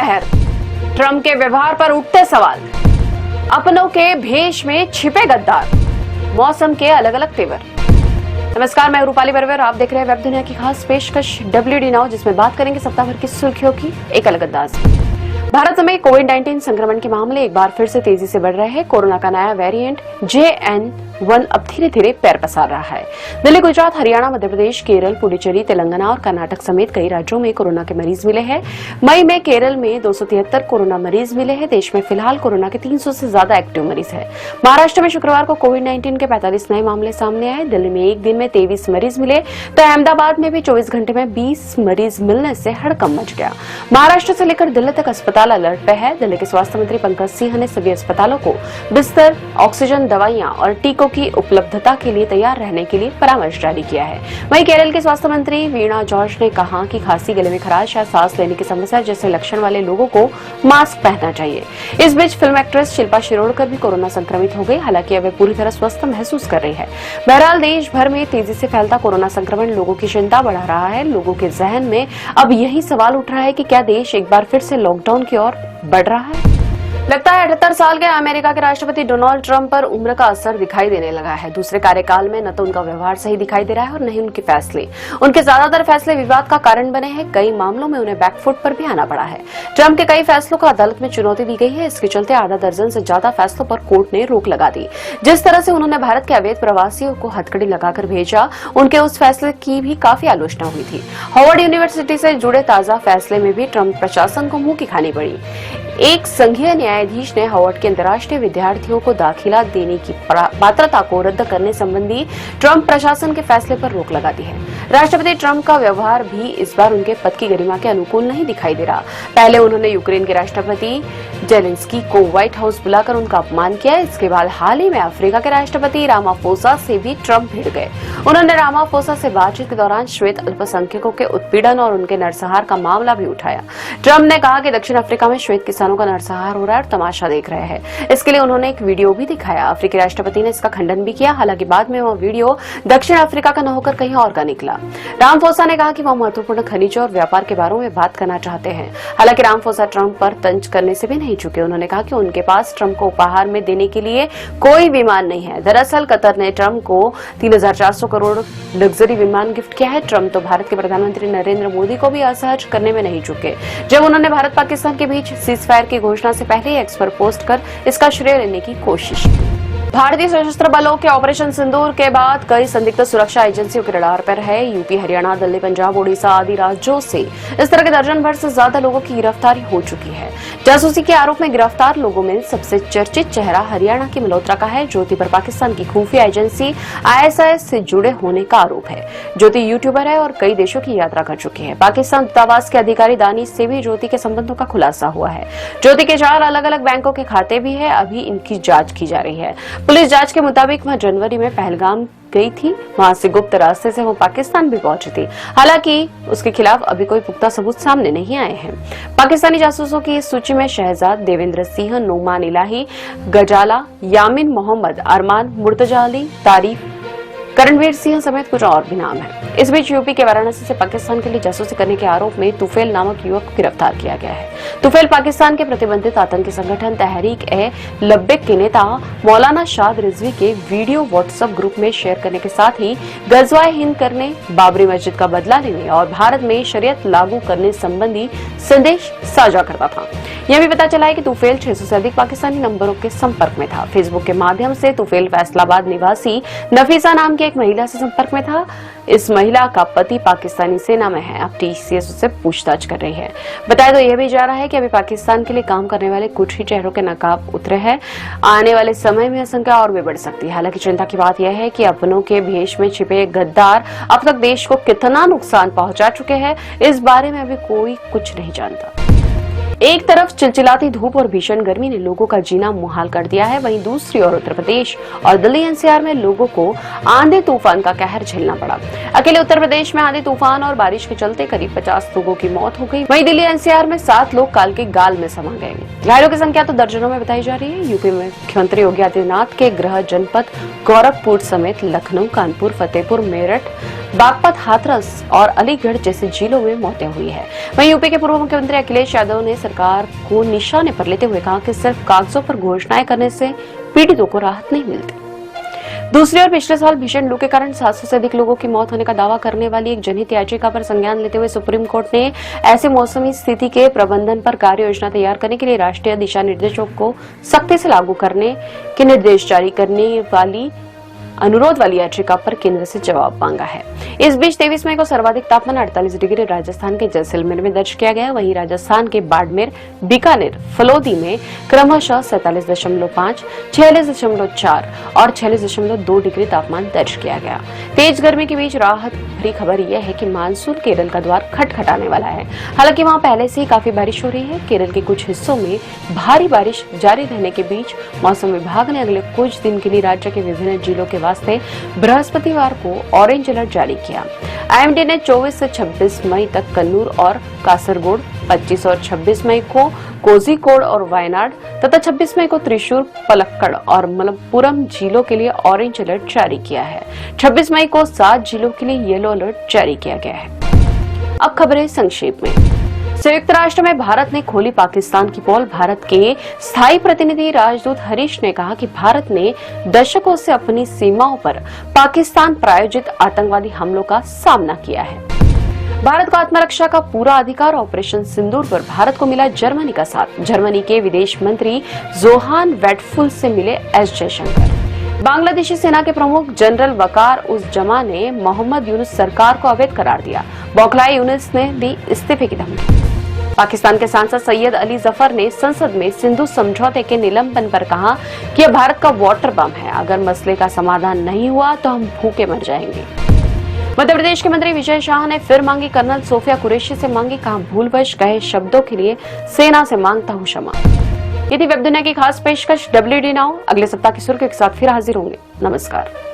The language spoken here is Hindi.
कहर, ट्रंप के व्यवहार पर उठते सवाल, अपनों के भेष में छिपे गद्दार, मौसम के अलग अलग तेवर। नमस्कार, मैं रूपाली बरवे और आप देख रहे हैं वेब दुनिया की खास पेशकश WD नाउ, जिसमें बात करेंगे सप्ताह भर की सुर्खियों की एक अलग अंदाज में। भारत में कोविड-19 संक्रमण के मामले एक बार फिर से तेजी से बढ़ रहे हैं। कोरोना का नया वेरिएंट JN.1 अब धीरे धीरे पैर पसार रहा है। दिल्ली, गुजरात, हरियाणा, मध्य प्रदेश, केरल, पुडुचेरी, तेलंगाना और कर्नाटक समेत कई राज्यों में कोरोना के मरीज मिले हैं। मई में केरल में 273 कोरोना मरीज मिले हैं। देश में फिलहाल कोरोना के 300 से ज्यादा एक्टिव मरीज है। महाराष्ट्र में शुक्रवार को कोविड-19 के 45 नए मामले सामने आए। दिल्ली में एक दिन में 23 मरीज मिले, तो अहमदाबाद में भी 24 घंटे में 20 मरीज मिलने से हड़कंप मच गया। महाराष्ट्र से लेकर दिल्ली तक अस्पताल अलर्ट पे है। दिल्ली के स्वास्थ्य मंत्री पंकज सिंह ने सभी अस्पतालों को बिस्तर, ऑक्सीजन, दवाइयां और टीकों की उपलब्धता के लिए तैयार रहने के लिए परामर्श जारी किया है। वहीं केरल के स्वास्थ्य मंत्री वीणा जॉर्ज ने कहा कि खांसी, गले में खराश या सांस लेने की समस्या जैसे लक्षण वाले लोगों को मास्क पहनना चाहिए। इस बीच फिल्म एक्ट्रेस शिल्पा शिरोडकर भी कोरोना संक्रमित हो गई। हालांकि अब वे पूरी तरह स्वस्थ महसूस कर रही है। बहरहाल, देश भर में तेजी से फैलता कोरोना संक्रमण लोगों की चिंता बढ़ा रहा है। लोगों के जहन में अब यही सवाल उठ रहा है कि क्या देश एक बार फिर से लॉकडाउन की ओर बढ़ रहा है। लगता है 78 साल के अमेरिका के राष्ट्रपति डोनाल्ड ट्रंप पर उम्र का असर दिखाई देने लगा है। दूसरे कार्यकाल में न तो उनका व्यवहार सही दिखाई दे रहा है और न ही उनके फैसले। उनके ज्यादातर फैसले विवाद का कारण बने हैं। कई मामलों में उन्हें बैकफुट पर भी आना पड़ा है। ट्रंप के कई फैसलों को अदालत में चुनौती दी गई है। इसके चलते आधा दर्जन से ज्यादा फैसलों पर कोर्ट ने रोक लगा दी। जिस तरह से उन्होंने भारत के अवैध प्रवासियों को हथकड़ी लगाकर भेजा, उनके उस फैसले की भी काफी आलोचना हुई थी। हार्वर्ड यूनिवर्सिटी से जुड़े ताजा फैसले में भी ट्रंप प्रशासन को मुंह की खानी पड़ी। एक संघीय न्यायाधीश ने हार्वर्ड के अंतर्राष्ट्रीय विद्यार्थियों को दाखिला देने की पात्रता को रद्द करने संबंधी ट्रंप प्रशासन के फैसले पर रोक लगा दी है। राष्ट्रपति ट्रंप का व्यवहार भी इस बार उनके पद की गरिमा के अनुकूल नहीं दिखाई दे रहा। पहले उन्होंने यूक्रेन के राष्ट्रपति जेलेंस्की को व्हाइट हाउस बुलाकर उनका अपमान किया। इसके बाद हाल ही में अफ्रीका के राष्ट्रपति रामाफोसा से भी ट्रंप भिड़ गए। उन्होंने रामाफोसा से बातचीत के दौरान श्वेत अल्पसंख्यकों के उत्पीड़न और उनके नरसंहार का मामला भी उठाया। ट्रंप ने कहा कि दक्षिण अफ्रीका में श्वेत किसानों का नरसंहार हो रहा है और तमाशा देख रहे हैं। इसके लिए उन्होंने एक वीडियो भी दिखाया। अफ्रीकी राष्ट्रपति ने इसका खंडन भी किया। हालांकि बाद में वह वीडियो दक्षिण अफ्रीका का न होकर कहीं और का निकला। रामाफोसा ने कहा कि वह महत्वपूर्ण खनिजों और व्यापार के बारे में बात करना चाहते हैं। हालांकि रामाफोसा ट्रंप पर तंज करने से भी नहीं चुके। उन्होंने कहा कि उनके पास ट्रंप को उपहार में देने के लिए कोई विमान नहीं है। दरअसल कतर ने ट्रंप को 3,400 करोड़ लग्जरी विमान गिफ्ट किया है। ट्रंप तो भारत के प्रधानमंत्री नरेंद्र मोदी को भी असहज करने में नहीं चुके, जब उन्होंने भारत पाकिस्तान के बीच सीजफायर की घोषणा से पहले ही एक्स पर पोस्ट कर इसका श्रेय लेने की कोशिश की। भारतीय सशस्त्र बलों के ऑपरेशन सिंदूर के बाद कई संदिग्ध सुरक्षा एजेंसियों के रडार पर है। यूपी, हरियाणा, दिल्ली, पंजाब, ओडिशा आदि राज्यों से इस तरह के दर्जन भर से ज्यादा लोगों की गिरफ्तारी हो चुकी है। जासूसी के आरोप में गिरफ्तार लोगों में सबसे चर्चित चेहरा हरियाणा की मल्होत्रा का है। ज्योति पर पाकिस्तान की खुफिया एजेंसी ISIS से जुड़े होने का आरोप है। ज्योति यूट्यूबर है और कई देशों की यात्रा कर चुकी है। पाकिस्तान दूतावास के अधिकारी दानिश से भी ज्योति के संबंधों का खुलासा हुआ है। ज्योति के 4 अलग अलग बैंकों के खाते भी है। अभी इनकी जांच की जा रही है। पुलिस जांच के मुताबिक वह जनवरी में पहलगाम गई थी। वहां से गुप्त रास्ते से वो पाकिस्तान भी पहुंची थी। हालांकि उसके खिलाफ अभी कोई पुख्ता सबूत सामने नहीं आए हैं। पाकिस्तानी जासूसों की इस सूची में शहजाद, देवेंद्र सिंह, नोमान इलाही, गजाला, यामिन मोहम्मद, अरमान, मुर्तजा अली, तारीफ, करणवीर सिंह समेत कुछ और भी नाम है। इस बीच यूपी के वाराणसी से पाकिस्तान के लिए जासूसी करने के आरोप में तुफेल नामक युवक को गिरफ्तार किया गया है। तुफेल पाकिस्तान के प्रतिबंधित आतंकी संगठन तहरीक-ए-लब्बैक के नेता मौलाना शाद रिजवी के वीडियो व्हाट्सएप ग्रुप में शेयर करने के साथ ही गजवाए हिंद करने, बाबरी मस्जिद का बदला लेने और भारत में शरीयत लागू करने संबंधी संदेश साझा करता था। यह भी पता चला है कि तुफेल 600 से अधिक पाकिस्तानी नंबरों के संपर्क में था। फेसबुक के माध्यम से तुफेल फैसलाबाद निवासी नफीसा नाम की एक महिला से संपर्क में था। इस महिला का पति पाकिस्तानी सेना में है। अब TCS उससे पूछताछ कर रही है। बताया तो यह भी जा रहा है कि अभी पाकिस्तान के लिए काम करने वाले कुछ ही चेहरों के नकाब उतरे हैं। आने वाले समय में संख्या और भी बढ़ सकती है। हालांकि चिंता की बात यह है कि अपनों के भेष में छिपे गद्दार अब तक देश को कितना नुकसान पहुंचा चुके हैं, इस बारे में अभी कोई कुछ नहीं जानता। एक तरफ चिलचिलाती धूप और भीषण गर्मी ने लोगों का जीना मुहाल कर दिया है, वहीं दूसरी ओर उत्तर प्रदेश और दिल्ली NCR में लोगों को आंधी तूफान का कहर झेलना पड़ा। अकेले उत्तर प्रदेश में आंधी तूफान और बारिश के चलते करीब 50 लोगों की मौत हो गई। वहीं दिल्ली NCR में 7 लोग काल के गाल में समा गए। घायलों की संख्या तो दर्जनों में बताई जा रही है। यूपी में मुख्यमंत्री योगी आदित्यनाथ के गृह जनपद गोरखपुर समेत लखनऊ, कानपुर, फतेहपुर, मेरठ, बागपत, हाथरस और अलीगढ़ जैसे जिलों में मौतें हुई है। वहीं यूपी के पूर्व मुख्यमंत्री अखिलेश यादव ने सरकार को निशाने पर लेते हुए कहा कि सिर्फ कागजों पर घोषणाएं करने से पीड़ितों को राहत नहीं मिलती। दूसरी ओर पिछले साल भीषण लू के कारण 700 से अधिक लोगों की मौत होने का दावा करने वाली एक जनहित याचिका पर संज्ञान लेते हुए सुप्रीम कोर्ट ने ऐसे मौसमी स्थिति के प्रबंधन पर कार्य योजना तैयार करने के लिए राष्ट्रीय दिशा निर्देशों को सख्ती से लागू करने के निर्देश जारी करने वाली अनुरोध वाली याचिका पर केंद्र से जवाब मांगा है। इस बीच 23 मई को सर्वाधिक तापमान 48 डिग्री राजस्थान के जैसलमेर में दर्ज किया गया। वहीं राजस्थान के बाड़मेर, बीकानेर, फलोदी में क्रमशः 47.5, 46.4 और 46.2 डिग्री तापमान दर्ज किया गया। तेज गर्मी के बीच राहत भरी खबर यह है कि मानसून केरल का द्वार खटखटाने वाला है। हालांकि वहां पहले से ही काफी बारिश हो रही है। केरल के कुछ हिस्सों में भारी बारिश जारी रहने के बीच मौसम विभाग ने अगले कुछ दिन के लिए राज्य के विभिन्न जिलों के वास्ते बृहस्पतिवार को ऑरेंज अलर्ट जारी किया। आईएमडी ने 24 से 26 मई तक कन्नूर और कासरगोड, 25 और 26 मई को कोझिकोड और वायनाड तथा 26 मई को त्रिशूर, पलक्कड़ और मलप्पुरम जिलों के लिए ऑरेंज अलर्ट जारी किया है। 26 मई को 7 जिलों के लिए येलो अलर्ट जारी किया गया है। अब खबरें संक्षेप में। संयुक्त राष्ट्र में भारत ने खोली पाकिस्तान की पोल। भारत के स्थायी प्रतिनिधि राजदूत हरीश ने कहा कि भारत ने दशकों से अपनी सीमाओं पर पाकिस्तान प्रायोजित आतंकवादी हमलों का सामना किया है। भारत को आत्मरक्षा का पूरा अधिकार। ऑपरेशन सिंदूर पर भारत को मिला जर्मनी का साथ। जर्मनी के विदेश मंत्री जोहान वेटफुल से मिले एस जयशंकर। बांग्लादेशी सेना के प्रमुख जनरल वकार उस जमा ने मोहम्मद यूनुस सरकार को अवैध करार दिया। बौखलाए यूनुस ने दी इस्तीफे की धमकी। पाकिस्तान के सांसद सैयद अली जफर ने संसद में सिंधु समझौते के निलंबन पर कहा कि यह भारत का वाटर बम है। अगर मसले का समाधान नहीं हुआ तो हम भूखे मर जाएंगे। मध्य प्रदेश के मंत्री विजय शाह ने फिर मांगी कर्नल सोफिया कुरैशी से मांगी, कहा भूलवश कहे शब्दों के लिए सेना से मांगता हूं क्षमा। ये थी वेब दुनिया की खास पेशकश WD नाउ। अगले सप्ताह की सुर्खियों के साथ फिर हाजिर होंगे। नमस्कार।